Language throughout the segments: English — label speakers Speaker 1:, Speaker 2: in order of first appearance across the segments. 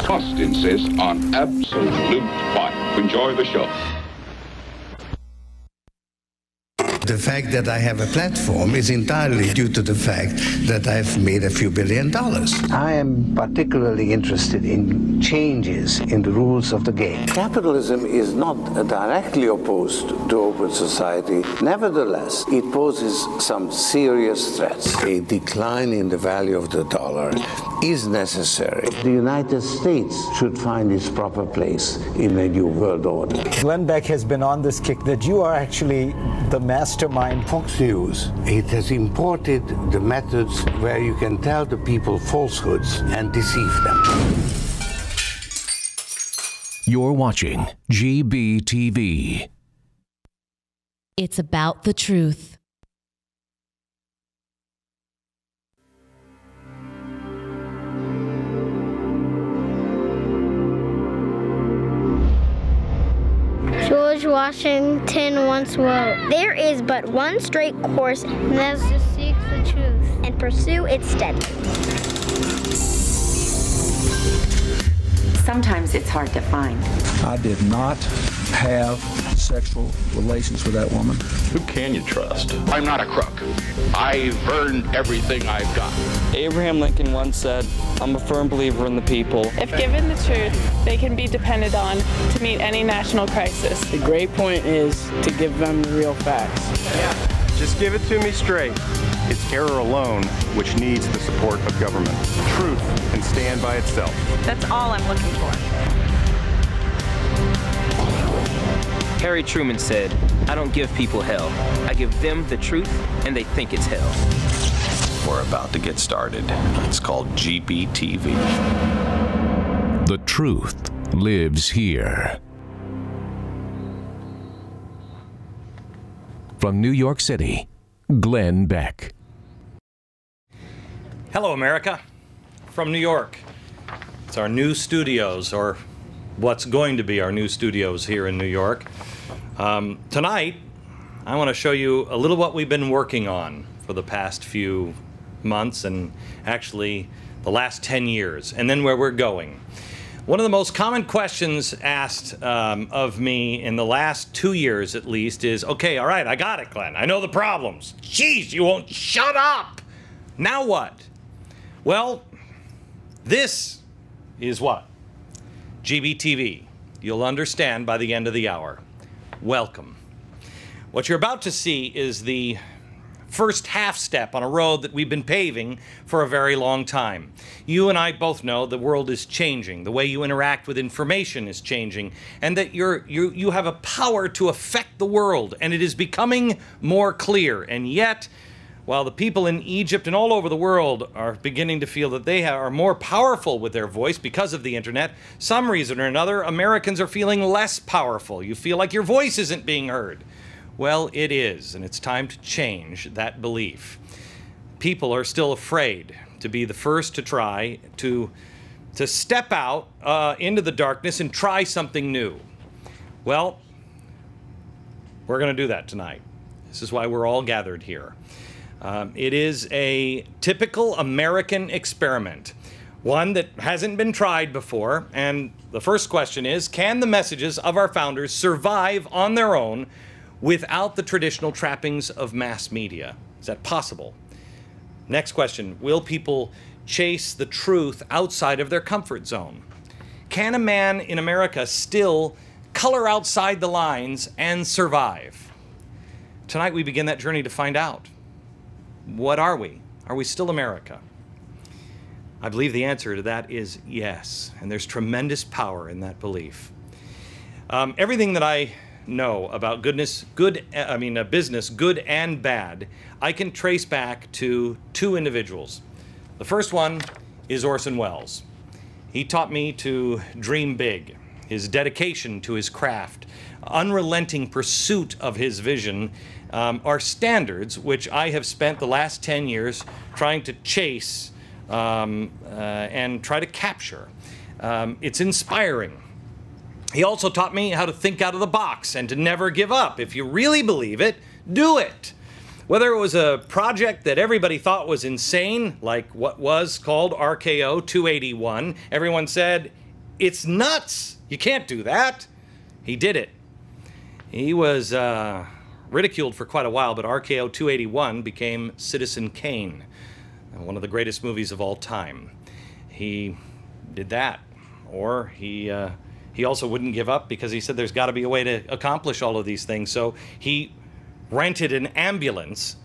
Speaker 1: must insist on absolute quiet. Enjoy the show.
Speaker 2: The fact that I have a platform is entirely due to the fact that I've made a few $1 billion. I am particularly interested in changes in the rules of the game. Capitalism is not directly opposed to open society. Nevertheless, it poses some serious threats. A decline in the value of the dollar is necessary. The United States should find its proper place in a new world order.
Speaker 3: Glenn Beck has been on this kick that you are actually the mastermind.
Speaker 2: Fox News, it has imported the methods where you can tell the people falsehoods and deceive them.
Speaker 4: You're watching GBTV.
Speaker 5: It's about the truth.
Speaker 6: George Washington once wrote, "There is but one straight course, and that is to seek the truth and pursue it steadily."
Speaker 7: Sometimes it's hard to find.
Speaker 8: I did not have sexual relations with that woman.
Speaker 1: Who can you trust? I'm not a crook. I've earned everything I've got.
Speaker 9: Abraham Lincoln once said, "I'm a firm believer in the people."
Speaker 10: If given the truth, they can be depended on to meet any national crisis.
Speaker 9: The great point is to give them the real facts.
Speaker 11: Just give it to me straight. It's error alone which needs the support of government. Truth can stand by itself.
Speaker 10: That's all I'm looking for.
Speaker 12: Harry Truman said, "I don't give people hell. I give them the truth, and they think it's hell."
Speaker 13: We're about to get started. It's called GBTV.
Speaker 4: The truth lives here. From New York City, Glenn Beck.
Speaker 14: Hello, America. From New York. It's our new studios, or what's going to be our new studios here in New York. Tonight, I want to show you a little what we've been working on for the past few months, and actually the last 10 years, and then where we're going. One of the most common questions asked of me in the last 2 years at least is, okay, all right, I got it, Glenn. I know the problems. Jeez, you won't shut up. Now what? Well, this is what? GBTV. You'll understand by the end of the hour. Welcome. What you're about to see is the first half step on a road that we've been paving for a very long time. You and I both know the world is changing. The way you interact with information is changing, and that you have a power to affect the world, and it is becoming more clear. And yet, while the people in Egypt and all over the world are beginning to feel that they are more powerful with their voice because of the internet, some reason or another, Americans are feeling less powerful. You feel like your voice isn't being heard. Well, it is, and it's time to change that belief. People are still afraid to be the first to try to step out into the darkness and try something new. Well, we're going to do that tonight. This is why we're all gathered here. It is a typical American experiment, one that hasn't been tried before, and the first question is, can the messages of our founders survive on their own without the traditional trappings of mass media? Is that possible? Next question, will people chase the truth outside of their comfort zone? Can a man in America still color outside the lines and survive? Tonight we begin that journey to find out. What are we? Are we still America? I believe the answer to that is yes, and there's tremendous power in that belief. Everything that I know about business, good and bad, I can trace back to two individuals. The first one is Orson Welles. He taught me to dream big. His dedication to his craft, unrelenting pursuit of his vision, are standards which I have spent the last 10 years trying to chase and try to capture. It's inspiring. He also taught me how to think out of the box and to never give up. If you really believe it, do it. Whether it was a project that everybody thought was insane, like what was called RKO 281, everyone said, it's nuts. You can't do that. He did it. He was ridiculed for quite a while, but RKO 281 became Citizen Kane, one of the greatest movies of all time. He did that. Or he also wouldn't give up because he said there's got to be a way to accomplish all of these things. So he rented an ambulance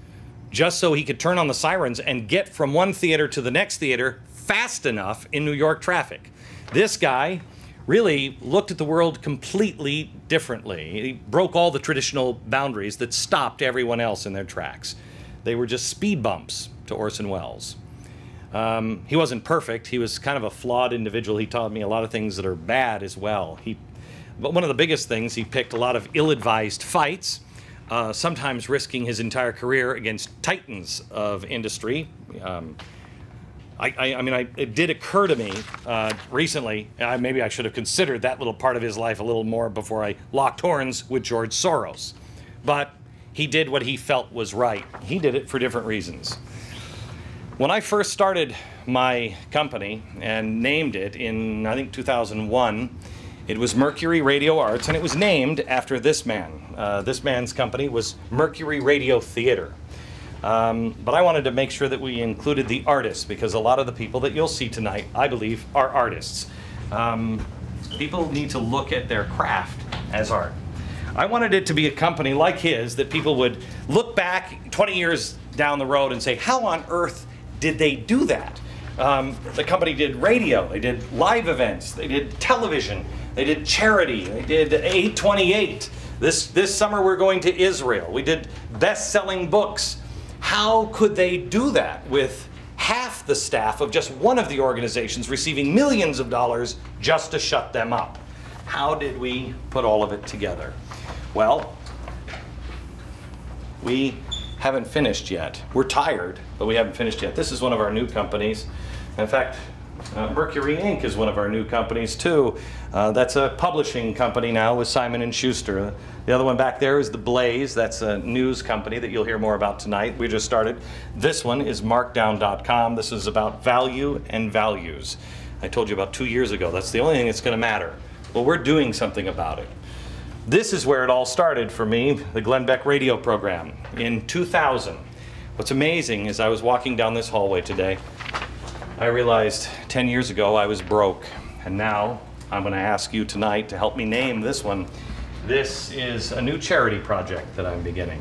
Speaker 14: just so he could turn on the sirens and get from one theater to the next theater fast enough in New York traffic. This guy really looked at the world completely differently. He broke all the traditional boundaries that stopped everyone else in their tracks. They were just speed bumps to Orson Welles. He wasn't perfect. He was kind of a flawed individual. He taught me a lot of things that are bad as well. But one of the biggest things, he picked a lot of ill-advised fights, sometimes risking his entire career against titans of industry. I mean, it did occur to me recently, maybe I should have considered that little part of his life a little more before I locked horns with George Soros. But he did what he felt was right. He did it for different reasons. When I first started my company and named it in, I think, 2001, it was Mercury Radio Arts, and it was named after this man. This man's company was Mercury Radio Theater. But I wanted to make sure that we included the artists, because a lot of the people that you'll see tonight, I believe, are artists. People need to look at their craft as art. I wanted it to be a company like his that people would look back 20 years down the road and say, how on earth did they do that? The company did radio, they did live events, they did television, they did charity, they did 828. This summer we're going to Israel. We did best-selling books. How could they do that with half the staff of just one of the organizations receiving millions of dollars just to shut them up? How did we put all of it together? Well, we haven't finished yet. We're tired, but we haven't finished yet. This is one of our new companies. In fact, Mercury Inc. is one of our new companies too. That's a publishing company now with Simon & Schuster. The other one back there is The Blaze. That's a news company that you'll hear more about tonight. We just started. This one is Markdown.com. This is about value and values. I told you about 2 years ago, that's the only thing that's going to matter. Well, we're doing something about it. This is where it all started for me, the Glenn Beck radio program in 2000. What's amazing is I was walking down this hallway today. I realized 10 years ago I was broke, and now I'm going to ask you tonight to help me name this one. This is a new charity project that I'm beginning.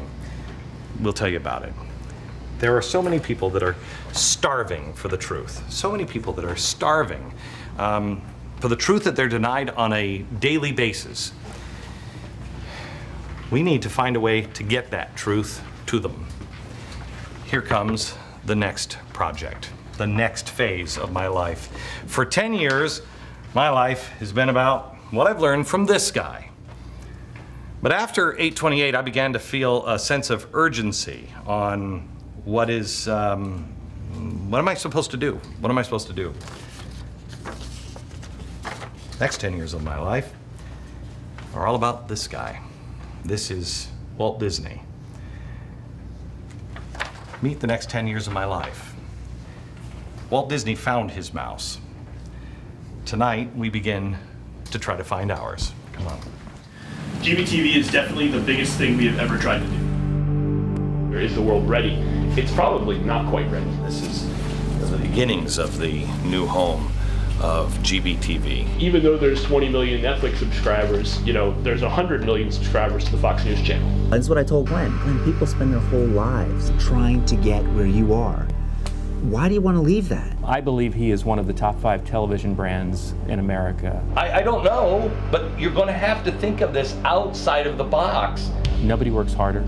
Speaker 14: We'll tell you about it. There are so many people that are starving for the truth. So many people that are starving for the truth that they're denied on a daily basis. We need to find a way to get that truth to them. Here comes the next project, the next phase of my life. For 10 years, my life has been about what I've learned from this guy. But after 828, I began to feel a sense of urgency on what am I supposed to do? What am I supposed to do? Next 10 years of my life are all about this guy. This is Walt Disney. Meet the next 10 years of my life. Walt Disney found his mouse. Tonight, we begin to try to find ours. Come on.
Speaker 7: GBTV is definitely the biggest thing we have ever tried to do. Is the world ready? It's probably not quite ready.
Speaker 13: This is the beginnings of the new home of GBTV.
Speaker 7: Even though there's 20 million Netflix subscribers, you know, there's 100 million subscribers to the Fox News channel.
Speaker 15: That's what I told Glenn. Glenn, people spend their whole lives trying to get where you are. Why do you want to leave that?
Speaker 16: I believe he is one of the top 5 television brands in America.
Speaker 14: I don't know, but you're going to have to think of this outside of the box.
Speaker 16: Nobody works harder.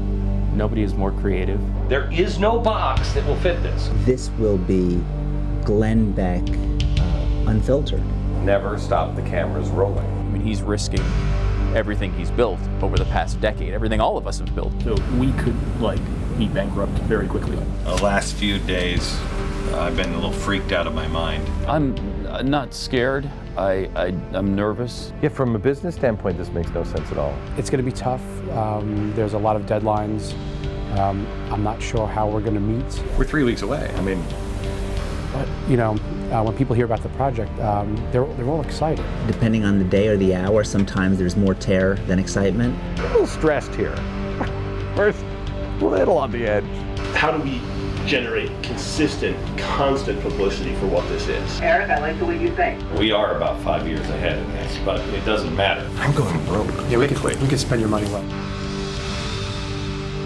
Speaker 16: Nobody is more creative.
Speaker 14: There is no box that will fit this.
Speaker 15: This will be Glenn Beck unfiltered.
Speaker 13: Never stop the cameras rolling.
Speaker 17: I mean, he's risking everything he's built over the past decade, everything all of us have built.
Speaker 7: So we could, like, be bankrupt very quickly.
Speaker 13: The last few days, I've been a little freaked out of my mind.
Speaker 17: I'm not scared. I'm nervous.
Speaker 18: Yeah, from a business standpoint, this makes no sense at all.
Speaker 19: It's going to be tough. There's a lot of deadlines. I'm not sure how we're going to meet.
Speaker 14: We're 3 weeks away. I mean,
Speaker 19: you know, when people hear about the project, they're all excited.
Speaker 15: Depending on the day or the hour, sometimes there's more terror than excitement.
Speaker 18: A little stressed here. We're a little on the edge.
Speaker 7: How do we generate consistent, constant publicity for what this is?
Speaker 20: Eric, I like the way you think.
Speaker 13: We are about 5 years ahead in this, but it doesn't matter.
Speaker 18: I'm going broke.
Speaker 19: Yeah, we can spend your money well.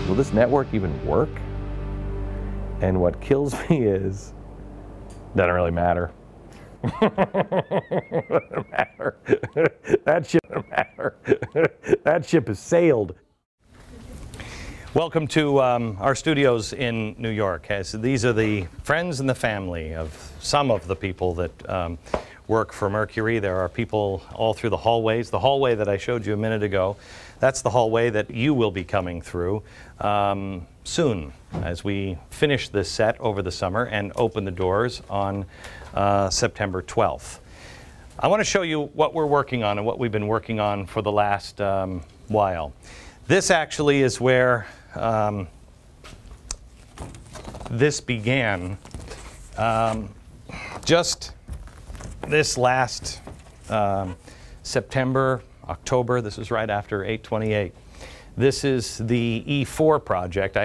Speaker 18: Will this network even work? And what kills me is, doesn't really matter. Doesn't matter. That ship doesn't matter. That ship has sailed.
Speaker 14: Welcome to our studios in New York. These are the friends and the family of some of the people that work for Mercury. There are people all through the hallways. The hallway that I showed you a minute ago, that's the hallway that you will be coming through soon as we finish this set over the summer and open the doors on September 12th. I want to show you what we're working on and what we've been working on for the last while. This actually is where this began. Just this last September, October, this was right after 8/28. This is the E4 project.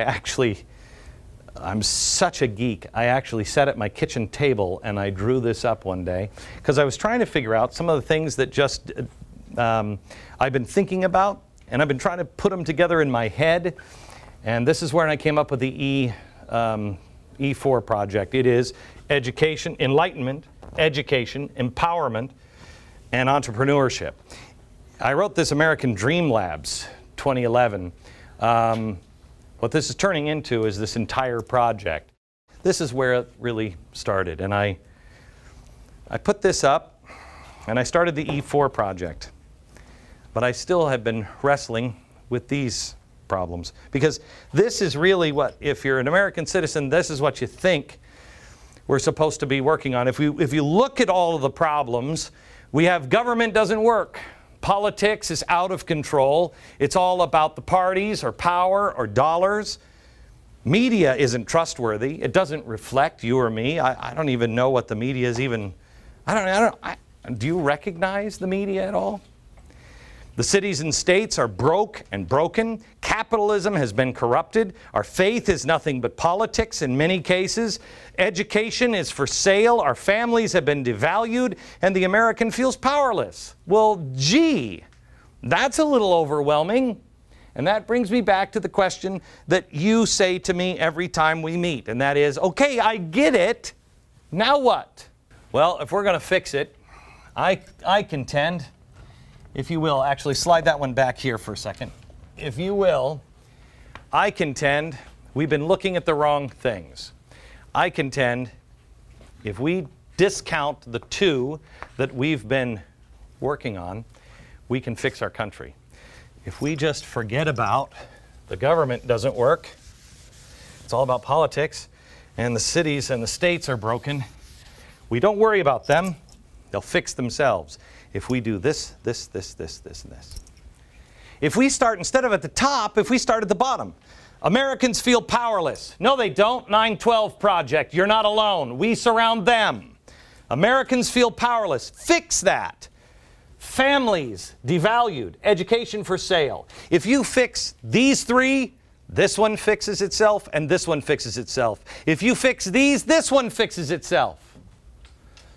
Speaker 14: I'm such a geek. I actually sat at my kitchen table and I drew this up one day because I was trying to figure out some of the things that just I've been thinking about, and I've been trying to put them together in my head. And this is where I came up with the E4 project. It is education, enlightenment, education, empowerment, and entrepreneurship. I wrote this American Dream Labs 2011. What this is turning into is this entire project. This is where it really started. And I put this up and I started the E4 project. But I still have been wrestling with these problems, because this is really what, if you're an American citizen, this is what you think we're supposed to be working on. If you look at all of the problems, we have government doesn't work. Politics is out of control. It's all about the parties or power or dollars. Media isn't trustworthy. It doesn't reflect you or me. I don't even know what the media is even. Do you recognize the media at all? The cities and states are broke and broken. Capitalism has been corrupted. Our faith is nothing but politics in many cases. Education is for sale. Our families have been devalued, and the American feels powerless. Well, gee, that's a little overwhelming. And that brings me back to the question that you say to me every time we meet, and that is, okay, I get it. Now what? Well, if we're going to fix it, I contend, if you will, actually slide that one back here for a second. If you will, I contend we've been looking at the wrong things. I contend if we discount the two that we've been working on, we can fix our country. If we just forget about the government doesn't work, it's all about politics, and the cities and the states are broken, we don't worry about them, they'll fix themselves. If we do this, this, this, this, this, and this. If we start, instead of at the top, if we start at the bottom. Americans feel powerless. No, they don't. 9/12 Project. You're not alone. We surround them. Americans feel powerless. Fix that. Families devalued. Education for sale. If you fix these three, this one fixes itself, and this one fixes itself. If you fix these, this one fixes itself.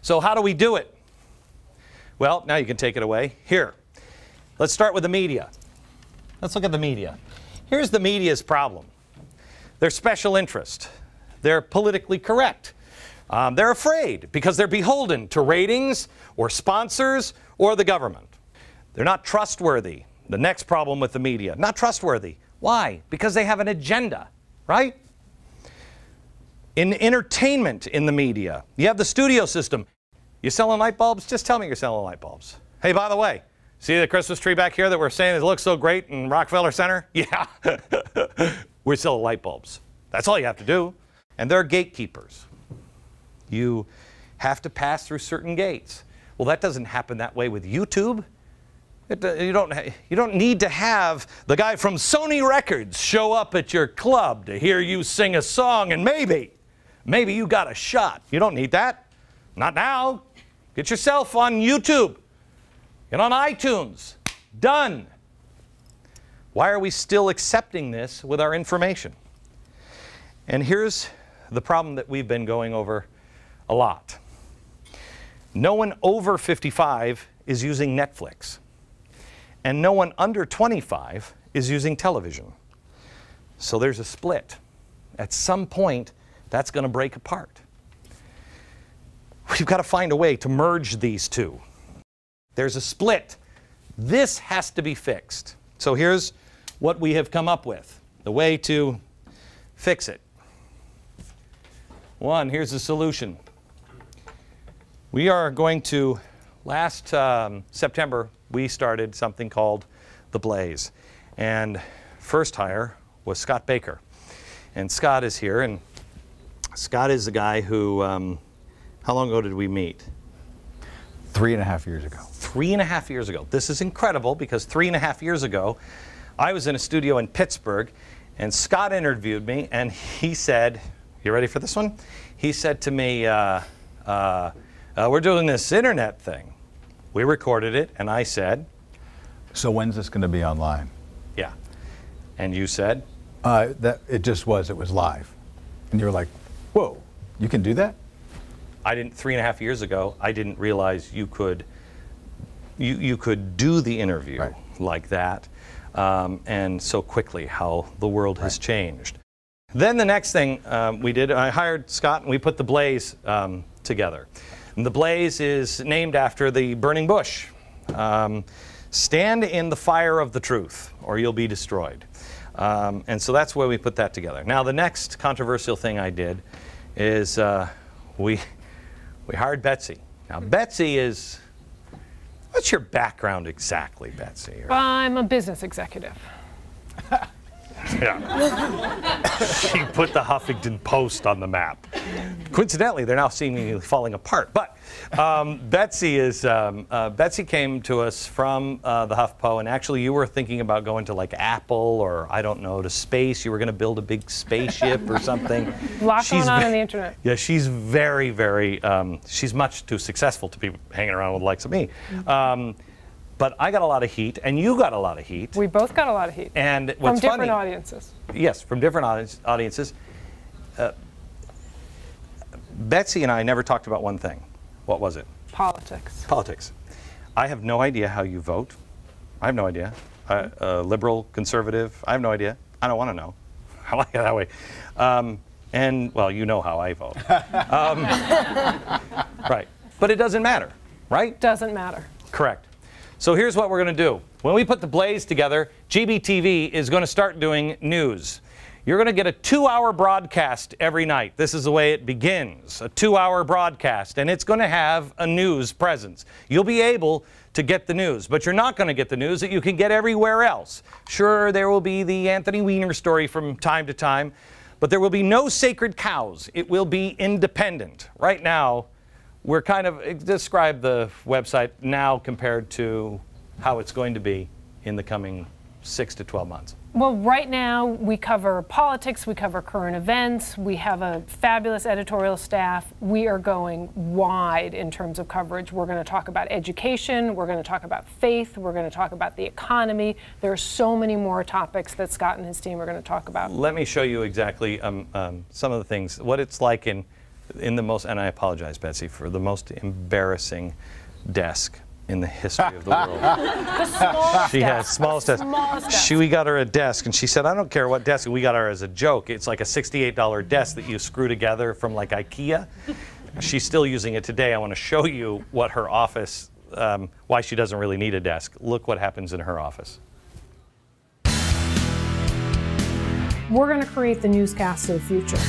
Speaker 14: So how do we do it? Well, now you can take it away. Here, let's start with the media. Let's look at the media. Here's the media's problem. They're special interest. They're politically correct. They're afraid because they're beholden to ratings or sponsors or the government. They're not trustworthy. The next problem with the media, not trustworthy. Why? Because they have an agenda, right? In entertainment in the media, you have the studio system. You selling light bulbs? Just tell me you're selling light bulbs. Hey, by the way, see the Christmas tree back here that we're saying it looks so great in Rockefeller Center? Yeah. We sell light bulbs. That's all you have to do. And they're gatekeepers. You have to pass through certain gates. Well, that doesn't happen that way with YouTube. You don't need to have the guy from Sony Records show up at your club to hear you sing a song and maybe you got a shot. You don't need that. Not now. Get yourself on YouTube. Get on iTunes. Done. Why are we still accepting this with our information? And here's the problem that we've been going over a lot. No one over 55 is using Netflix. And no one under 25 is using television. So there's a split. At some point, that's going to break apart. We've got to find a way to merge these two. There's a split. This has to be fixed. So here's what we have come up with, the way to fix it. One, here's the solution. We are going to, last September, we started something called The Blaze. And first hire was Scott Baker. And Scott is here, and Scott is the guy who, how long ago did we meet?
Speaker 20: 3.5 years ago.
Speaker 14: 3.5 years ago. This is incredible because 3.5 years ago, I was in a studio in Pittsburgh, and Scott interviewed me, and he said, you ready for this one? He said to me, we're doing this internet thing. We recorded it, and I said,
Speaker 20: so when's this going to be online?
Speaker 14: Yeah. And you said?
Speaker 20: That it was live. And you were like, whoa, you can do that?
Speaker 14: I didn't, 3.5 years ago, I didn't realize you could do the interview like that, and so quickly how the world has changed. Then the next thing we did, I hired Scott and we put The Blaze together. And The Blaze is named after the burning bush. Stand in the fire of the truth or you'll be destroyed. And so that's where we put that together. Now the next controversial thing I did is we hired Betsy. Now Betsy is, what's your background exactly, Betsy?
Speaker 21: I'm a business executive.
Speaker 14: Yeah. She put the Huffington Post on the map. Coincidentally, they're now seemingly falling apart. But Betsy came to us from the HuffPo, and actually you were thinking about going to like Apple or I don't know, to space. You were going to build a big spaceship or something.
Speaker 21: Lots going on the internet.
Speaker 14: Yeah, she's very, very, she's much too successful to be hanging around with the likes of me. But I got a lot of heat, and you got a lot of heat.
Speaker 21: We both got a lot of heat.
Speaker 14: And what's
Speaker 21: from different audiences.
Speaker 14: Yes, from different audiences. Betsy and I never talked about one thing. What was it?
Speaker 21: Politics.
Speaker 14: Politics. I have no idea how you vote. I have no idea. Liberal, conservative, I have no idea. I don't want to know. I like it that way. And, well, you know how I vote. Right. But it doesn't matter, right?
Speaker 21: Doesn't matter.
Speaker 14: Correct. So here's what we're going to do. When we put The Blaze together, GBTV is going to start doing news. You're going to get a 2-hour broadcast every night. This is the way it begins, a 2-hour broadcast, and it's going to have a news presence. You'll be able to get the news, but you're not going to get the news that you can get everywhere else. Sure, there will be the Anthony Weiner story from time to time, but there will be no sacred cows. It will be independent. Right now, we're kind of, describe the website now compared to how it's going to be in the coming 6 to 12 months.
Speaker 21: Well, right now we cover politics, we cover current events, we have a fabulous editorial staff. We are going wide in terms of coverage. We're going to talk about education, we're going to talk about faith, we're going to talk about the economy. There are so many more topics that Scott and his team are going to talk about.
Speaker 14: Let me show you exactly some of the things, what it's like in the most, and I apologize, Betsy, for the most embarrassing desk in the history of the world.
Speaker 21: The smallest
Speaker 14: She
Speaker 21: desk.
Speaker 14: has smallest desk.
Speaker 21: Smallest desk.
Speaker 14: We got her a desk, and she said, I don't care what desk. We got her as a joke. It's like a $68 desk that you screw together from like IKEA. She's still using it today. I want to show you what her office, why she doesn't really need a desk. Look what happens in her office.
Speaker 21: We're going to create the newscast of the future.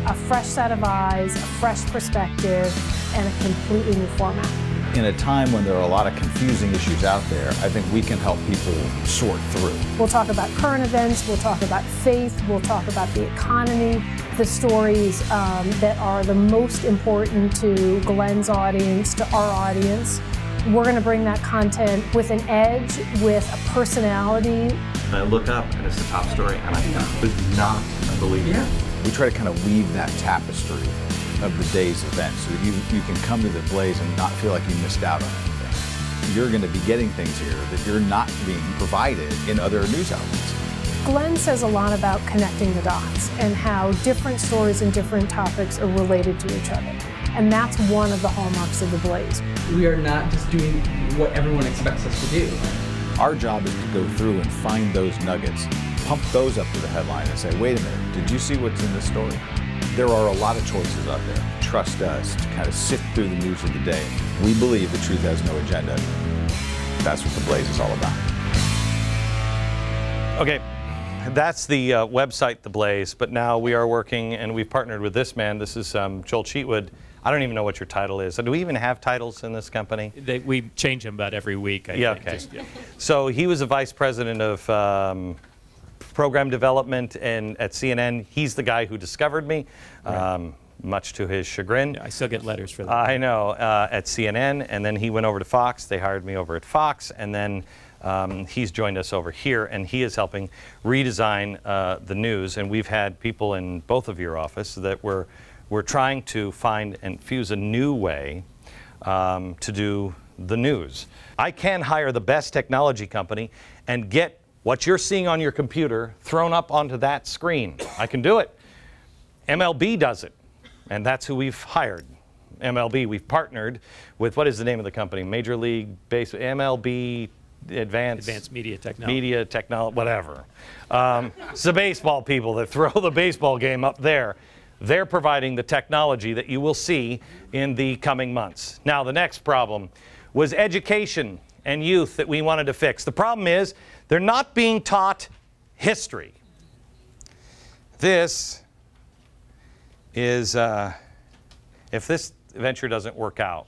Speaker 21: A fresh set of eyes, a fresh perspective, and a completely new format.
Speaker 20: In a time when there are a lot of confusing issues out there, I think we can help people sort through.
Speaker 21: We'll talk about current events, we'll talk about faith, we'll talk about the economy, the stories that are the most important to Glenn's audience, to our audience. We're going to bring that content with an edge, with a personality.
Speaker 13: I look up and it's the top story and I could not believe it.
Speaker 20: We try to kind of weave that tapestry of the day's events so that you can come to the Blaze and not feel like you missed out on anything. You're going to be getting things here that you're not being provided in other news outlets.
Speaker 21: Glenn says a lot about connecting the dots and how different stories and different topics are related to each other. And that's one of the hallmarks of the Blaze.
Speaker 3: We are not just doing what everyone expects us to do.
Speaker 20: Our job is to go through and find those nuggets, pump those up to the headline and say, wait a minute, did you see what's in this story? There are a lot of choices out there. Trust us to kind of sift through the news of the day. We believe the truth has no agenda. That's what the Blaze is all about.
Speaker 14: Okay, that's the website, The Blaze, but now we are working and we've partnered with this man. This is Joel Cheatwood. I don't even know what your title is. Do we even have titles in this company?
Speaker 22: We change them about every week, I think.
Speaker 14: Okay. So he was a vice president of program development and at CNN. He's the guy who discovered me, right. Much to his chagrin.
Speaker 22: Yeah, I still get letters for that.
Speaker 14: I know, at CNN, and then he went over to Fox. They hired me over at Fox, and then he's joined us over here, and he is helping redesign the news. And we've had people in both of your office that we're trying to find and fuse a new way to do the news. I can hire the best technology company and get what you're seeing on your computer thrown up onto that screen. I can do it. MLB does it, and that's who we've hired. MLB, we've partnered with, what is the name of the company? Major League Baseball, MLB Advanced
Speaker 22: Media Technology.
Speaker 14: Media Technology, whatever. It's the baseball people that throw the baseball game up there. They're providing the technology that you will see in the coming months. Now, the next problem was education and youth that we wanted to fix. The problem is they're not being taught history. This is, if this venture doesn't work out,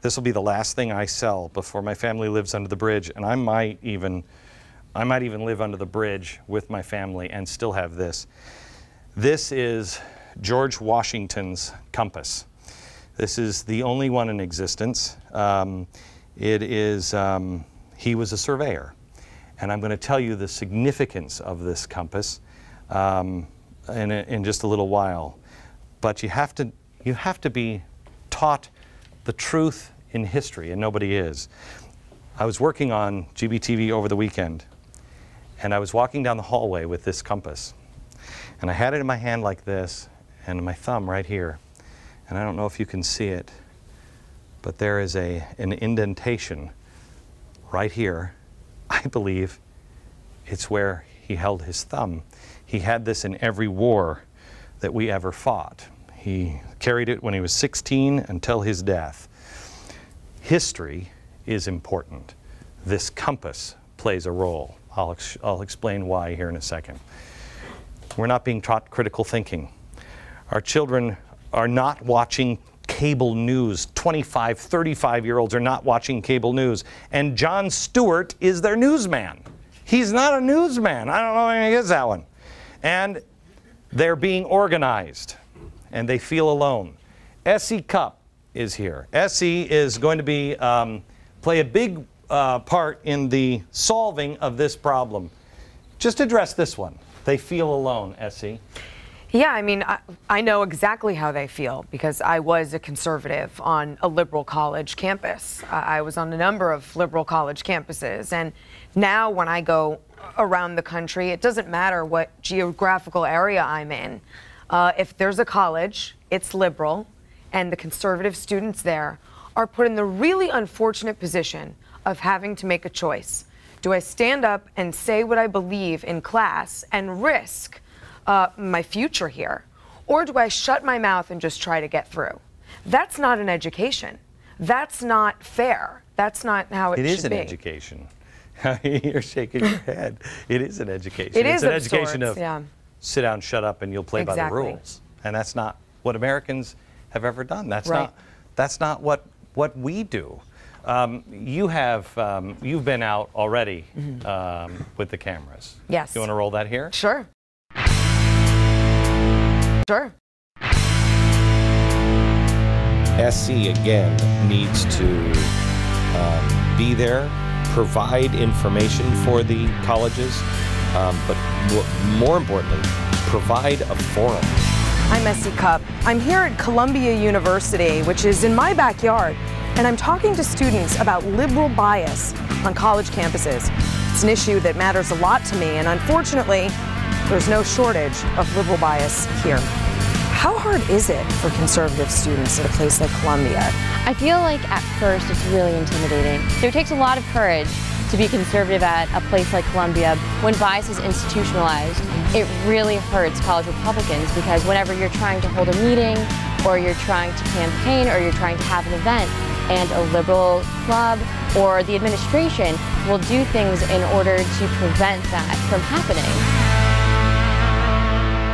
Speaker 14: this will be the last thing I sell before my family lives under the bridge, and I might even live under the bridge with my family and still have this. This is George Washington's compass. This is the only one in existence. He was a surveyor, and I'm going to tell you the significance of this compass in just a little while. But you have to be taught the truth in history, and nobody is. I was working on GBTV over the weekend, and I was walking down the hallway with this compass, and I had it in my hand like this, and my thumb right here, and I don't know if you can see it, but there is an indentation right here. I believe it's where he held his thumb. He had this in every war that we ever fought. He carried it when he was 16 until his death. History is important. This compass plays a role. I'll explain why here in a second. We're not being taught critical thinking. Our children are not watching cable news. 25, 35-year-olds are not watching cable news. And Jon Stewart is their newsman. He's not a newsman. I don't know if he is that one. And they're being organized, and they feel alone. S.E. Cupp is here. S.E. is going to be play a big part in the solving of this problem. Just address this one. They feel alone, S.E.
Speaker 23: Yeah, I mean, I know exactly how they feel because I was a conservative on a liberal college campus. I was on a number of liberal college campuses, and now when I go around the country, it doesn't matter what geographical area I'm in. If there's a college, it's liberal, and the conservative students there are put in the really unfortunate position of having to make a choice. Do I stand up and say what I believe in class and risk my future here? Or do I shut my mouth and just try to get through? That's not an education. That's not fair. That's not how it should be. It is an
Speaker 14: education. You're shaking your head. It is an education.
Speaker 23: It's
Speaker 14: an education of sit down, shut up, and you'll play by the rules. And that's not what Americans have ever done. That's not what we do. You've been out already with the cameras.
Speaker 23: Yes.
Speaker 14: You want to roll that here?
Speaker 23: Sure. Sure.
Speaker 13: SC again needs to be there, provide information for the colleges, but more importantly, provide a forum.
Speaker 23: I'm Essie Cupp. I'm here at Columbia University, which is in my backyard, and I'm talking to students about liberal bias on college campuses. It's an issue that matters a lot to me, and unfortunately, there's no shortage of liberal bias here. How hard is it for conservative students at a place like Columbia?
Speaker 2: I feel like at first it's really intimidating. It takes a lot of courage to be conservative at a place like Columbia. When bias is institutionalized, it really hurts college Republicans, because whenever you're trying to hold a meeting, or you're trying to campaign, or you're trying to have an event, and a liberal club or the administration will do things in order to prevent that from happening.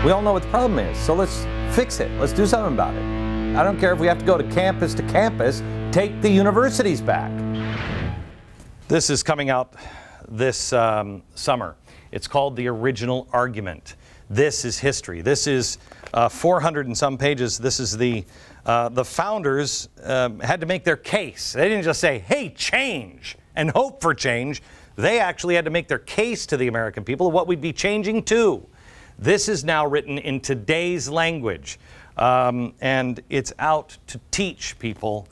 Speaker 18: We all know what the problem is, so let's fix it. Let's do something about it. I don't care if we have to go to campus, take the universities back.
Speaker 14: This is coming out this summer. It's called The Original Argument. This is history. This is 400 and some pages. This is the founders had to make their case. They didn't just say, hey, change, and hope for change. They actually had to make their case to the American people of what we'd be changing to. This is now written in today's language, and it's out to teach people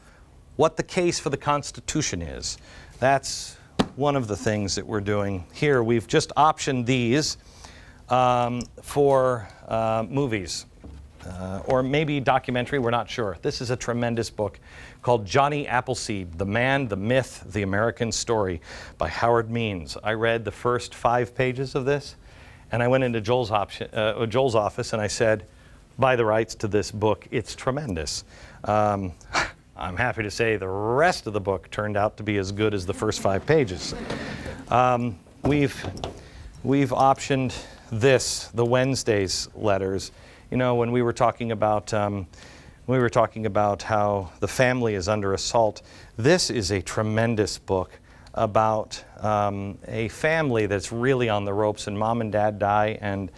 Speaker 14: what the case for the Constitution is. That's one of the things that we're doing here. We've just optioned these for movies. Or maybe documentary, we're not sure. This is a tremendous book called Johnny Appleseed, The Man, the Myth, the American Story by Howard Means. I read the first 5 pages of this, and I went into Joel's office and I said, buy the rights to this book. It's tremendous. I'm happy to say the rest of the book turned out to be as good as the first 5 pages. We've optioned this, the Wednesday's letters. You know, when we were talking about how the family is under assault, this is a tremendous book about a family that's really on the ropes, and mom and dad die, and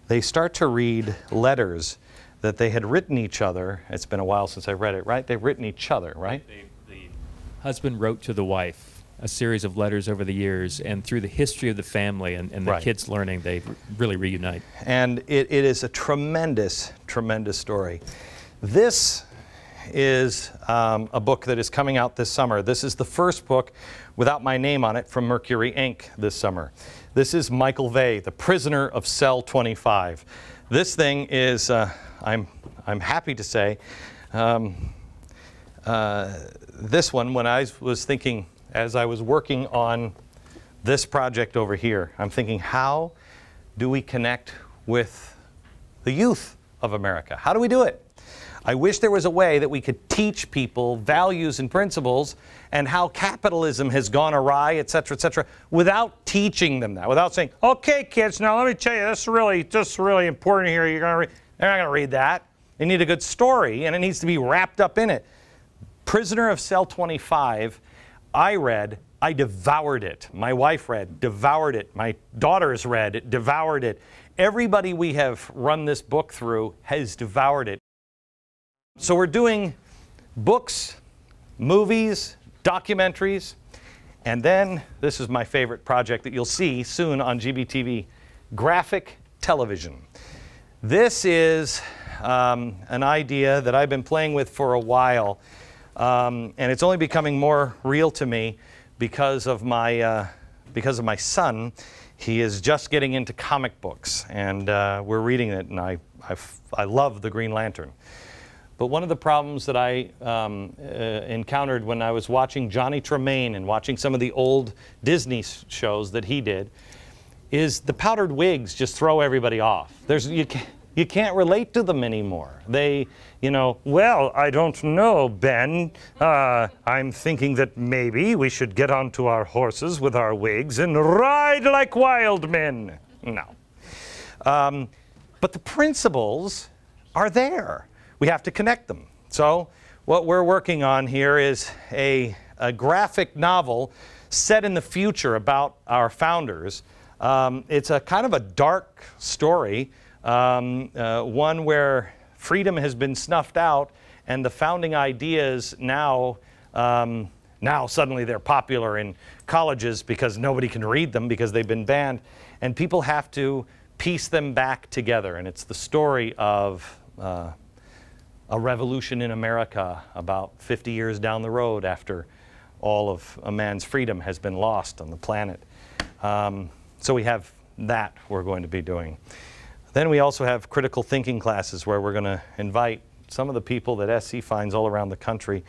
Speaker 14: they start to read letters that they had written each other. It's been a while since I read it, right? They've written each other, right?
Speaker 22: The husband wrote to the wife a series of letters over the years, and through the history of the family and the kids learning, they really reunite.
Speaker 14: And it is a tremendous, tremendous story. This is a book that is coming out this summer. This is the first book without my name on it from Mercury Inc. this summer. This is Michael Vey, The Prisoner of Cell 25. This thing is, I'm happy to say, this one, when I was thinking, as I was working on this project over here, I'm thinking, how do we connect with the youth of America? How do we do it? I wish there was a way that we could teach people values and principles and how capitalism has gone awry, et cetera, without teaching them that, without saying, okay, kids, now let me tell you, this is really important here. They're not going to read that. They need a good story, and it needs to be wrapped up in it. Prisoner of Cell 25, I read, I devoured it. My wife read, devoured it. My daughters read, devoured it. Everybody we have run this book through has devoured it. So we're doing books, movies, documentaries, and then this is my favorite project that you'll see soon on GBTV, graphic television. This is an idea that I've been playing with for a while. And it's only becoming more real to me because of my son. He is just getting into comic books, and we're reading it, and I love the Green Lantern. But one of the problems that I encountered when I was watching Johnny Tremaine and watching some of the old Disney shows that he did is the powdered wigs just throw everybody off. You can't relate to them anymore. They, well, I don't know, Ben. I'm thinking that maybe we should get onto our horses with our wigs and ride like wild men. No. But the principles are there. We have to connect them. So what we're working on here is a graphic novel set in the future about our founders. It's a kind of a dark story. One where freedom has been snuffed out, and the founding ideas now suddenly they're popular in colleges because nobody can read them because they've been banned, and people have to piece them back together. And it's the story of a revolution in America about 50 years down the road after all of a man's freedom has been lost on the planet. So we have that we're going to be doing. Then we also have critical thinking classes where we're going to invite some of the people that SC finds all around the country.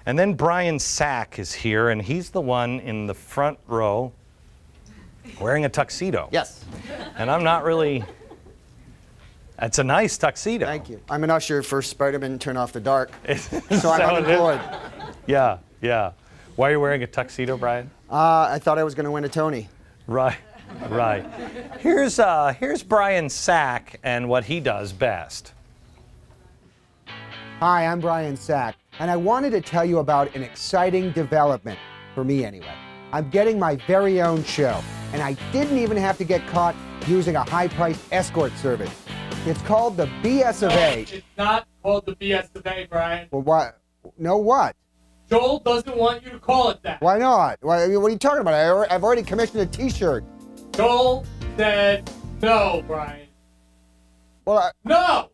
Speaker 14: And then Brian Sack is here, and he's the one in the front row wearing a tuxedo.
Speaker 5: Yes.
Speaker 14: And I'm not really... It's a nice tuxedo.
Speaker 5: Thank you. I'm an usher for Spider-Man Turn Off the Dark, so I'm unemployed.
Speaker 14: Yeah, yeah. Why are you wearing a tuxedo, Brian?
Speaker 5: I thought I was going to win a Tony.
Speaker 14: Right, right. Here's Brian Sack and what he does best.
Speaker 6: Hi, I'm Brian Sack, and I wanted to tell you about an exciting development, for me anyway. I'm getting my very own show, and I didn't even have to get caught using a high-priced escort service. It's called the BS of A.
Speaker 8: It's not called the BS of A, Brian.
Speaker 6: Well, what? No, what?
Speaker 8: Joel doesn't want you to call it that.
Speaker 6: Why not? What are you talking about? I've already commissioned a T-shirt.
Speaker 8: Joel said no, Brian.
Speaker 6: Well,
Speaker 8: no!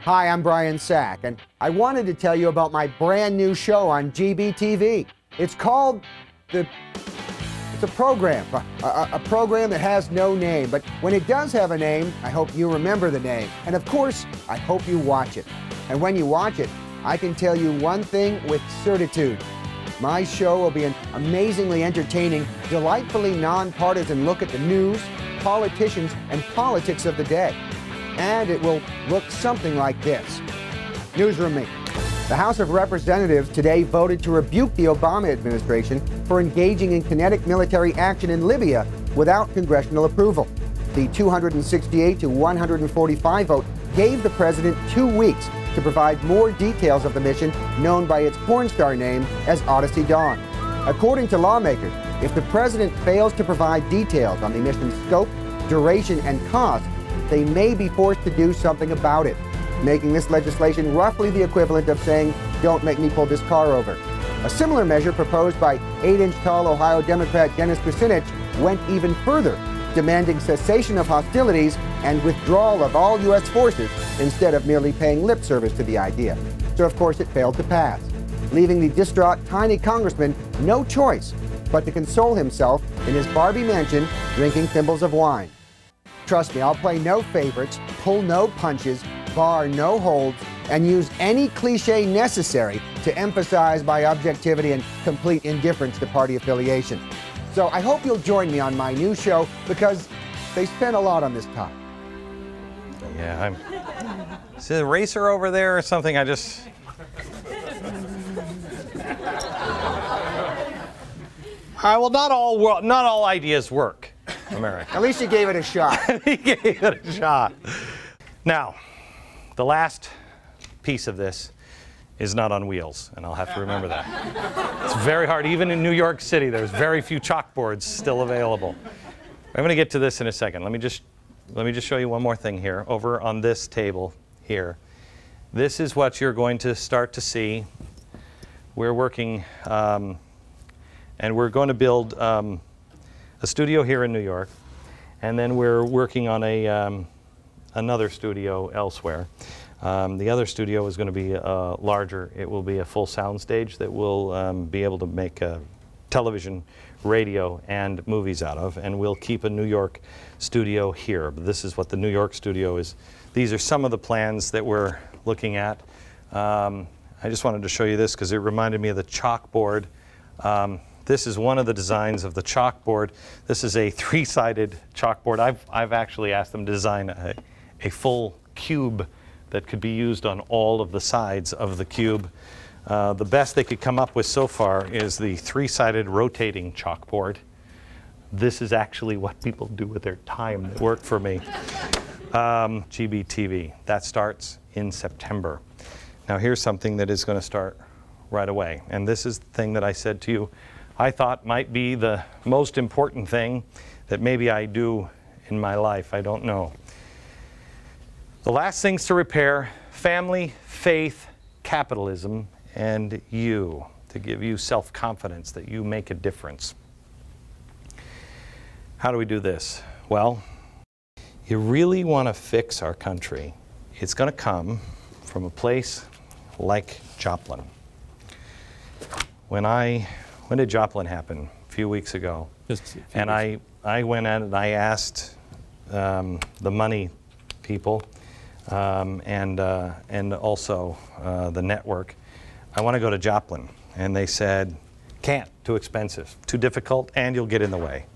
Speaker 6: Hi, I'm Brian Sack, and I wanted to tell you about my brand new show on GBTV. It's called It's a program, a program that has no name, but when it does have a name, I hope you remember the name. And of course, I hope you watch it. And when you watch it, I can tell you one thing with certitude. My show will be an amazingly entertaining, delightfully nonpartisan look at the news, politicians, and politics of the day. And it will look something like this. Newsroom meeting. The House of Representatives today voted to rebuke the Obama administration for engaging in kinetic military action in Libya without congressional approval. The 268 to 145 vote gave the president 2 weeks to provide more details of the mission known by its porn star name as Odyssey Dawn. According to lawmakers, if the president fails to provide details on the mission's scope, duration, and cost, they may be forced to do something about it, making this legislation roughly the equivalent of saying, "Don't make me pull this car over." A similar measure proposed by 8-inch-tall Ohio Democrat Dennis Kucinich went even further, demanding cessation of hostilities and withdrawal of all U.S. forces instead of merely paying lip service to the idea. So, of course, it failed to pass, leaving the distraught tiny congressman no choice but to console himself in his Barbie mansion drinking thimbles of wine. Trust me, I'll play no favorites, pull no punches, bar no holds, and use any cliche necessary to emphasize my objectivity and complete indifference to party affiliation. So I hope you'll join me on my new show because they spent a lot on this topic.
Speaker 14: Yeah, is it a racer over there or something? Well, not all ideas work, America.
Speaker 6: At least you gave it a shot.
Speaker 14: He gave it a shot. Now, the last piece of this is not on wheels, and I'll have to remember that. It's very hard. Even in New York City, there's very few chalkboards still available. I'm going to get to this in a second. Let me just show you one more thing here. Over on this table here, this is what you're going to start to see. We're working, and we're going to build a studio here in New York, and then we're working on another studio elsewhere. The other studio is going to be larger. It will be a full sound stage that we'll be able to make television, radio, and movies out of, and we'll keep a New York studio here. But this is what the New York studio is. These are some of the plans that we're looking at. I just wanted to show you this because it reminded me of the chalkboard. This is one of the designs of the chalkboard. This is a 3-sided chalkboard. I've actually asked them to design a full cube that could be used on all of the sides of the cube. The best they could come up with so far is the 3-sided rotating chalkboard. This is actually what people do with their time that worked for me. GBTV, that starts in September. Now here's something that is going to start right away. And this is the thing that I said to you I thought might be the most important thing that maybe I do in my life. I don't know. The last things to repair: family, faith, capitalism, and you, to give you self-confidence that you make a difference. How do we do this? Well, you really want to fix our country. It's going to come from a place like Joplin. When did Joplin happen? A few weeks ago. And I went in and I asked the money people and also the network, I want to go to Joplin. And they said, can't, too expensive, too difficult, and you'll get in the way.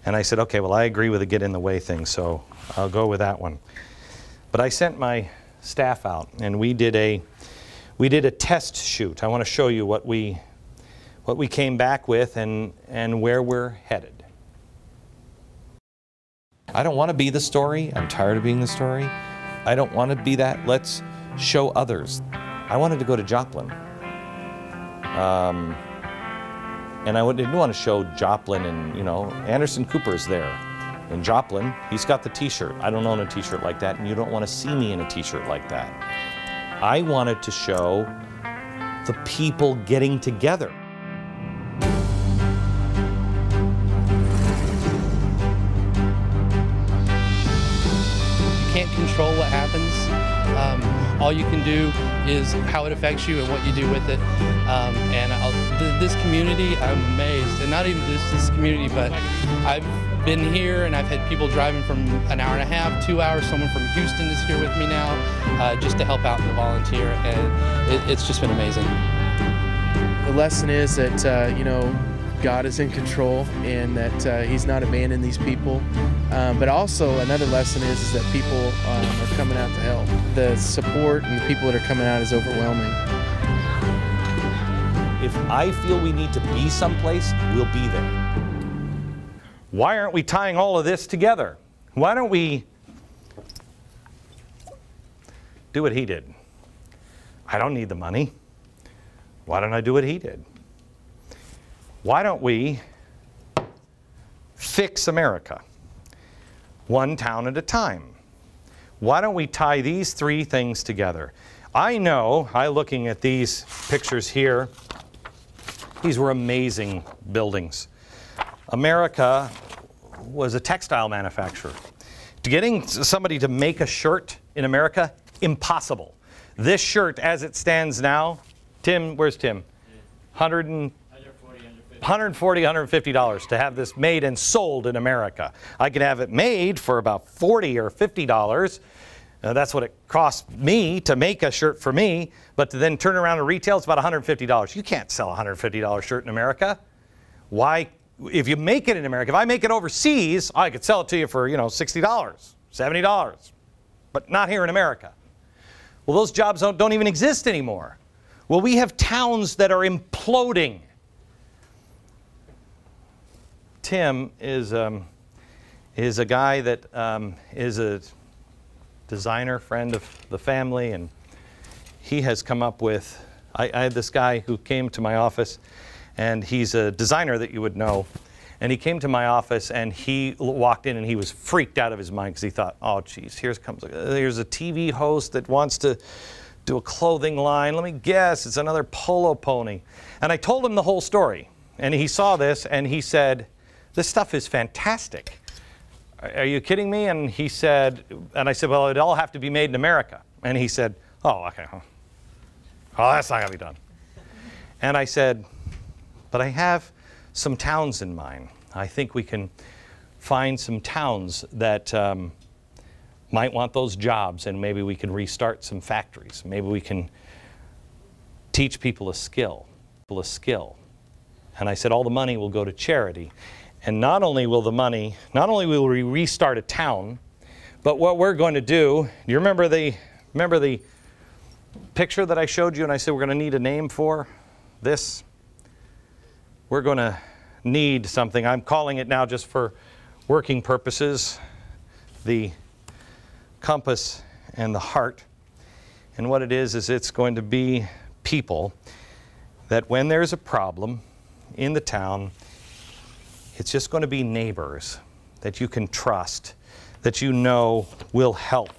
Speaker 14: And I said, okay, well, I agree with the get in the way thing, so I'll go with that one. But I sent my staff out, and we did a test shoot. I want to show you what we came back with and where we're headed.
Speaker 18: I don't want to be the story. I'm tired of being the story. I don't want to be that. Let's show others. I wanted to go to Joplin. And I didn't want to show Joplin and, you know, Anderson Cooper's there. In Joplin, he's got the t-shirt. I don't own a t-shirt like that, and you don't want to see me in a t-shirt like that. I wanted to show the people getting together.
Speaker 1: You can't control what happens. All you can do is how it affects you and what you do with it. This community, I'm amazed, and not even just this community, but I've been here and I've had people driving from an hour and a half, 2 hours. Someone from Houston is here with me now, just to help out and to volunteer, and it's just been amazing.
Speaker 9: The lesson is that you know, God is in control and that He's not abandoning these people. But also another lesson is that people are coming out to help. The support and the people that are coming out is overwhelming.
Speaker 14: If I feel we need to be someplace, we'll be there. Why aren't we tying all of this together? Why don't we do what he did? I don't need the money. Why don't I do what he did? Why don't we fix America? One town at a time. Why don't we tie these three things together? I know, looking at these pictures here, these were amazing buildings. America was a textile manufacturer. Getting somebody to make a shirt in America, impossible. This shirt, as it stands now, Tim, where's Tim? $140, $150 to have this made and sold in America. I could have it made for about $40 or $50. That's what it cost me to make a shirt for me, but to then turn around and retail, it's about $150. You can't sell a $150 shirt in America. Why? If you make it in America, if I make it overseas, I could sell it to you for, you know, $60, $70, but not here in America. Well, those jobs don't even exist anymore. Well, we have towns that are imploding. Tim is a guy that is a designer, friend of the family, and he has come up with, I had this guy who came to my office, and he's a designer that you would know, and he came to my office and he walked in and he was freaked out of his mind because he thought, oh geez, here's a TV host that wants to do a clothing line. Let me guess, it's another polo pony. And I told him the whole story, and he saw this and he said, this stuff is fantastic. Are you kidding me? And he said, and I said, well, it'd all have to be made in America. And he said, oh, okay. Oh, that's not gonna be done. And I said, but I have some towns in mind. I think we can find some towns that might want those jobs, and maybe we can restart some factories. Maybe we can teach people a skill. And I said, all the money will go to charity. And not only will we restart a town, but what we're going to do, you remember the picture that I showed you and I said we're going to need a name for this? We're going to need something. I'm calling it now just for working purposes, the compass and the heart. And what it is it's going to be people that when there's a problem in the town, it's just going to be neighbors that you can trust, that you know will help.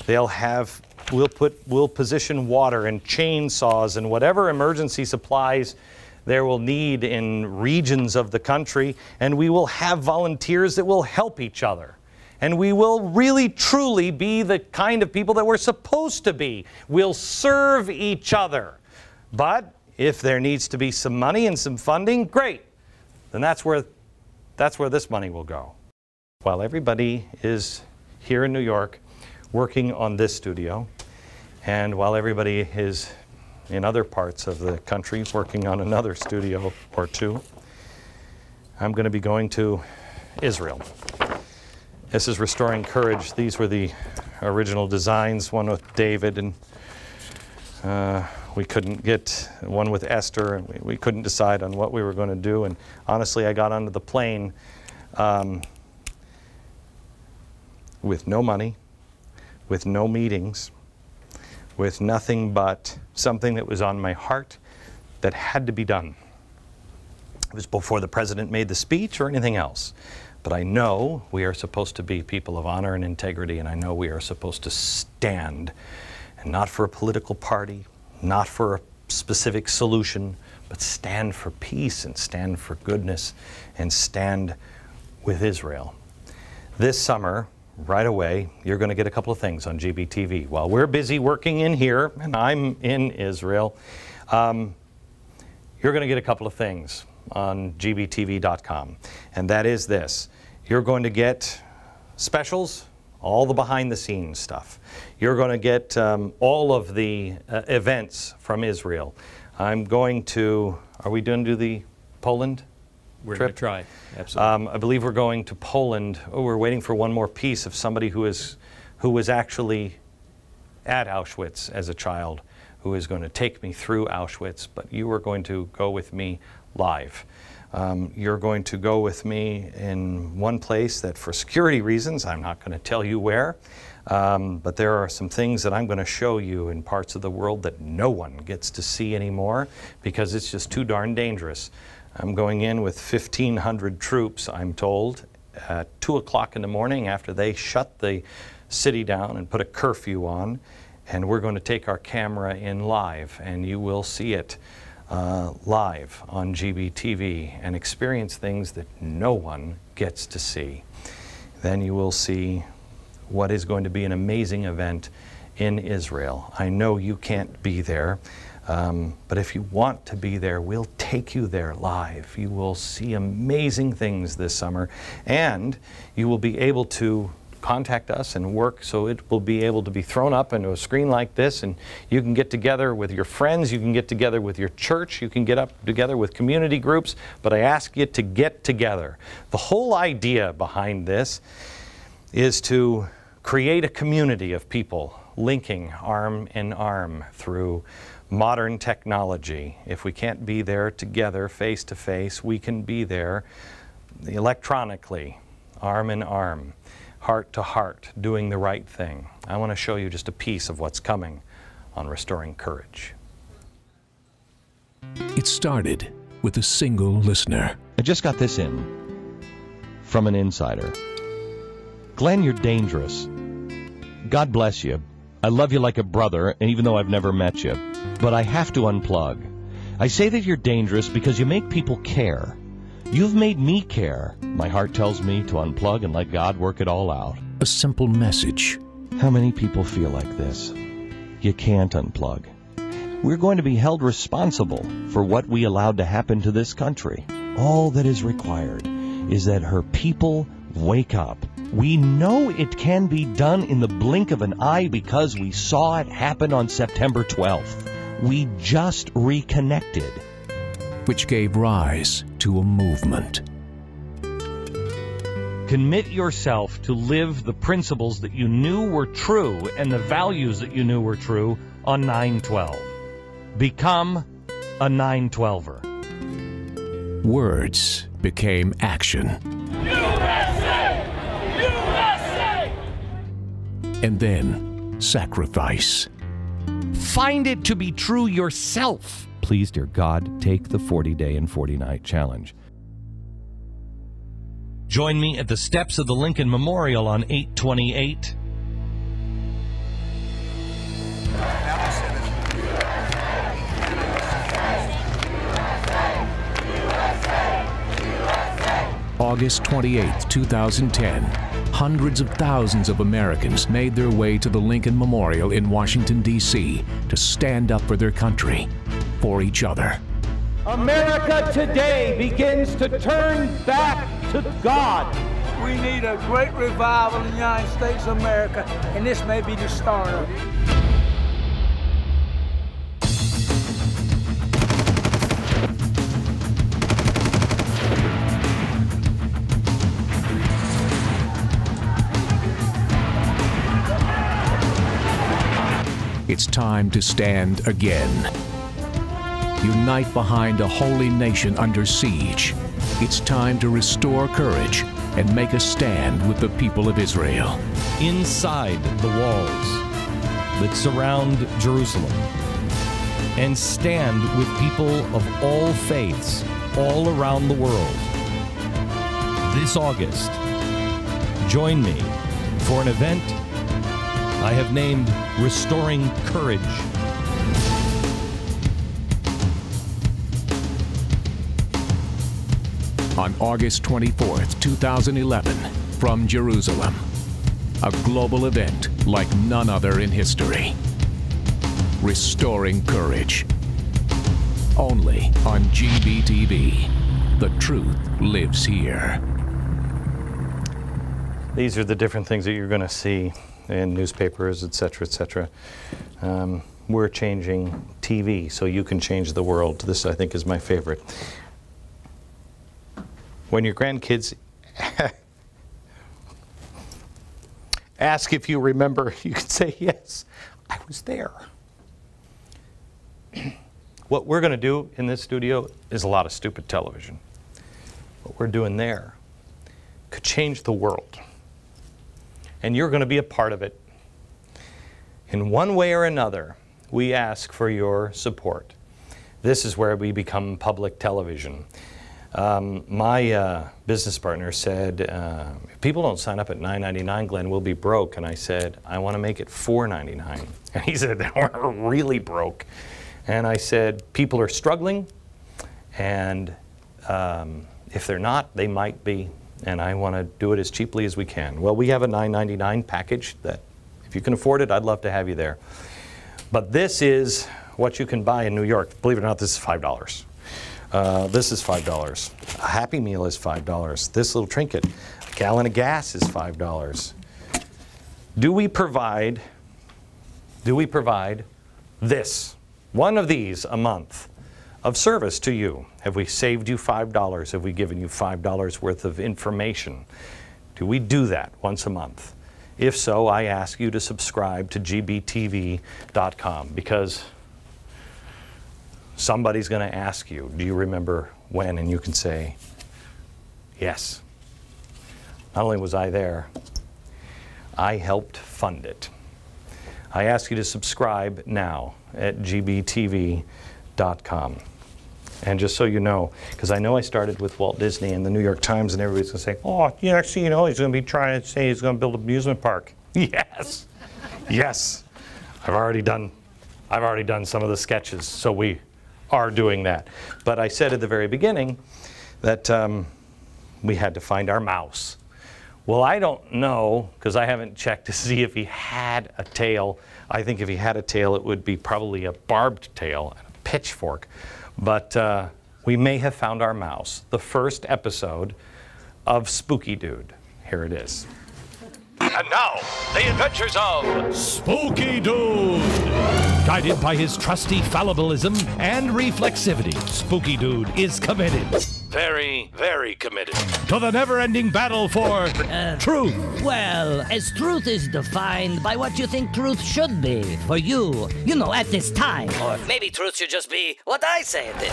Speaker 14: We'll position water and chainsaws and whatever emergency supplies there will need in regions of the country, and we will have volunteers that will help each other. And we will really, truly be the kind of people that we're supposed to be. We'll serve each other. But if there needs to be some money and some funding, great. Then that's where this money will go. While everybody is here in New York working on this studio, and while everybody is in other parts of the country working on another studio or two, I'm going to be going to Israel. This is Restoring Courage. These were the original designs, one with David, and we couldn't get one with Esther, and we couldn't decide on what we were going to do. And honestly, I got onto the plane with no money, with no meetings, with nothing but something that was on my heart that had to be done. It was before the president made the speech or anything else. But I know we are supposed to be people of honor and integrity, and I know we are supposed to stand, and not for a political party, not for a specific solution, but stand for peace and stand for goodness and stand with Israel. This summer, right away, you're going to get a couple of things on GBTV. While we're busy working in here, and I'm in Israel, you're going to get a couple of things on gbtv.com, and that is this. You're going to get specials, all the behind-the-scenes stuff. You're going to get all of the events from Israel. I'm going to, are we going to do the Poland
Speaker 22: We're
Speaker 14: trip?
Speaker 22: going to try, absolutely.
Speaker 14: I believe we're going to Poland. Oh, we're waiting for one more piece of somebody who was actually at Auschwitz as a child, who is going to take me through Auschwitz, but you are going to go with me live. You're going to go with me in one place that, for security reasons, I'm not going to tell you where, but there are some things that I'm going to show you in parts of the world that no one gets to see anymore because it's just too darn dangerous. I'm going in with 1,500 troops, I'm told, at 2 o'clock in the morning after they shut the city down and put a curfew on, and we're going to take our camera in live, and you will see it live on GBTV and experience things that no one gets to see. Then you will see what is going to be an amazing event in Israel. I know you can't be there, but if you want to be there, we'll take you there live. You will see amazing things this summer, and you will be able to contact us and work so it will be able to be thrown up into a screen like this, and you can get together with your friends, you can get together with your church, you can get up together with community groups, but I ask you to get together. The whole idea behind this is to create a community of people linking arm in arm through modern technology. If we can't be there together face to face, we can be there electronically, arm in arm, heart to heart, doing the right thing. I want to show you just a piece of what's coming on Restoring Courage.
Speaker 4: It started with a single listener.
Speaker 13: I just got this in from an insider. Glenn, you're dangerous. God bless you. I love you like a brother, and even though I've never met you, but I have to unplug. I say that you're dangerous because you make people care. You've made me care. My heart tells me to unplug and let God work it all out.
Speaker 4: A simple message.
Speaker 13: How many people feel like this? You can't unplug. We're going to be held responsible for what we allowed to happen to this country. All that is required is that her people wake up. We know it can be done in the blink of an eye because we saw it happen on September 12th. We just reconnected.
Speaker 4: Which gave rise to a movement.
Speaker 13: Commit yourself to live the principles that you knew were true and the values that you knew were true on 9/12. Become a 9/12er.
Speaker 4: Words became action.
Speaker 8: USA! USA!
Speaker 4: And then sacrifice.
Speaker 13: Find it to be true yourself. Please, dear God, take the 40-day and 40-night challenge. Join me at the steps of the Lincoln Memorial on 8/28.
Speaker 4: August 28, 2010, hundreds of thousands of Americans made their way to the Lincoln Memorial in Washington, D.C. to stand up for their country, for each other.
Speaker 10: America today begins to turn back to God.
Speaker 11: We need a great revival in the United States of America, and this may be the start of it.
Speaker 4: It's time to stand again. Unite behind a holy nation under siege. It's time to restore courage and make a stand with the people of Israel.
Speaker 13: Inside the walls that surround Jerusalem, and stand with people of all faiths all around the world. This August, join me for an event I have named Restoring Courage.
Speaker 4: On August 24th, 2011, from Jerusalem, a global event like none other in history. Restoring Courage. Only on GBTV. The truth lives here.
Speaker 14: These are the different things that you're going to see in newspapers, etc., etc. We're changing TV so you can change the world. This, I think, is my favorite. When your grandkids ask if you remember, you can say, yes, I was there. What we're going to do in this studio is a lot of stupid television. What we're doing there could change the world. And you're going to be a part of it. In one way or another, we ask for your support. This is where we become public television. My business partner said, if people don't sign up at $9.99, Glenn, we'll be broke. And I said, I want to make it $4.99. And he said, we're really broke. And I said, people are struggling, and if they're not, they might be. And I want to do it as cheaply as we can. Well, we have a $9.99 package that, if you can afford it, I'd love to have you there. But this is what you can buy in New York. Believe it or not, this is $5. This is $5. A Happy Meal is $5. This little trinket, a gallon of gas is $5. Do we provide this, one of these a month of service to you? Have we saved you $5? Have we given you $5 worth of information? Do we do that once a month? If so, I ask you to subscribe to GBTV.com, because somebody's going to ask you, do you remember when? And you can say, yes. Not only was I there, I helped fund it. I ask you to subscribe now at GBTV.com. And just so you know, because I know I started with Walt Disney and the New York Times, and everybody's going to say, oh, yeah, actually, you know, he's going to be trying to say he's going to build an amusement park. Yes. Yes. I've already done some of the sketches, so we are doing that. But I said at the very beginning that we had to find our mouse. Well, I don't know, because I haven't checked to see if he had a tail. I think if he had a tail, it would be probably a barbed tail and a pitchfork. But we may have found our mouse. The first episode of Spooky Dude. Here it is.
Speaker 8: And now, the adventures of
Speaker 12: Spooky Dude. Guided by his trusty fallibilism and reflexivity, Spooky Dude is committed.
Speaker 8: very, very committed
Speaker 12: to the never-ending battle for truth.
Speaker 24: Well, as truth is defined by what you think truth should be for you, you know, at this time.
Speaker 25: Or maybe truth should just be what I say it is.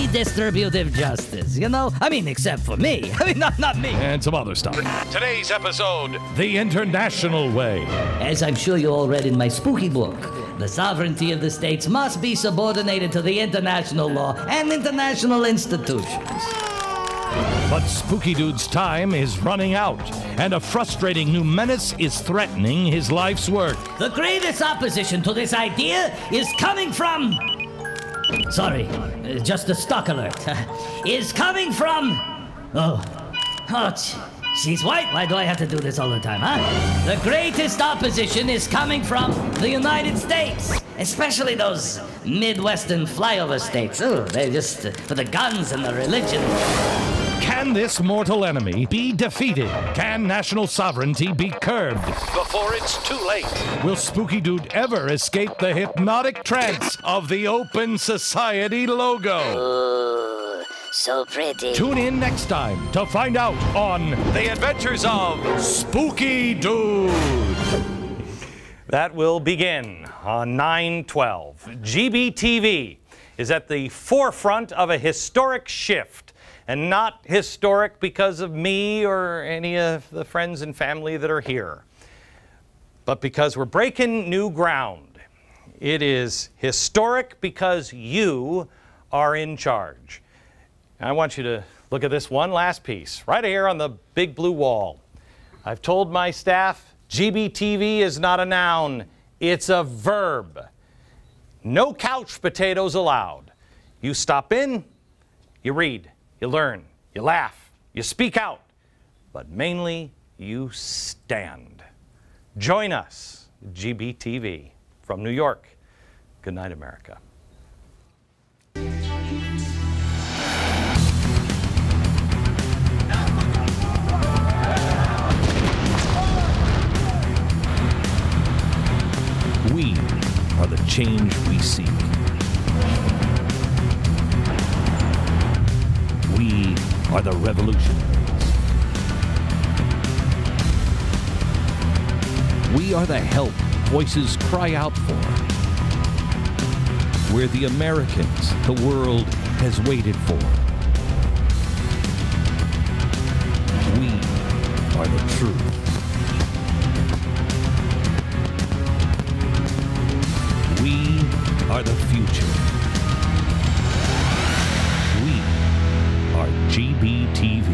Speaker 24: Redistributive justice, you know? I mean, except for me. I mean, not me.
Speaker 12: And some other stuff.
Speaker 8: Today's episode,
Speaker 12: The International Way.
Speaker 24: As I'm sure you all read in my spooky book, the sovereignty of the states must be subordinated to the international law and international institutions.
Speaker 12: But Spooky Dude's time is running out, and a frustrating new menace is threatening his life's work.
Speaker 24: The greatest opposition to this idea is coming from... Sorry, just a stock alert. Is coming from... Oh, Oh, she's white. Why do I have to do this all the time, huh? The greatest opposition is coming from the United States, especially those Midwestern flyover states. Oh, they just, for the guns and the religion.
Speaker 12: Can this mortal enemy be defeated? Can national sovereignty be curbed?
Speaker 8: Before it's too late.
Speaker 12: Will Spooky Dude ever escape the hypnotic trance of the Open Society logo?
Speaker 25: Ooh, so pretty.
Speaker 12: Tune in next time to find out on
Speaker 14: The Adventures of
Speaker 12: Spooky Dude.
Speaker 14: That will begin on 9/12. GBTV is at the forefront of a historic shift. And not historic because of me or any of the friends and family that are here, but because we're breaking new ground. It is historic because you are in charge. And I want you to look at this one last piece right here on the big blue wall. I've told my staff, GBTV is not a noun, it's a verb. No couch potatoes allowed. You stop in, you read. You learn, you laugh, you speak out, but mainly you stand. Join us, GBTV, from New York. Good night, America.
Speaker 4: We are the change we seek. We are the revolutionaries. We are the help voices cry out for. We're the Americans the world has waited for. We are the truth. We are the future. We are GBTV.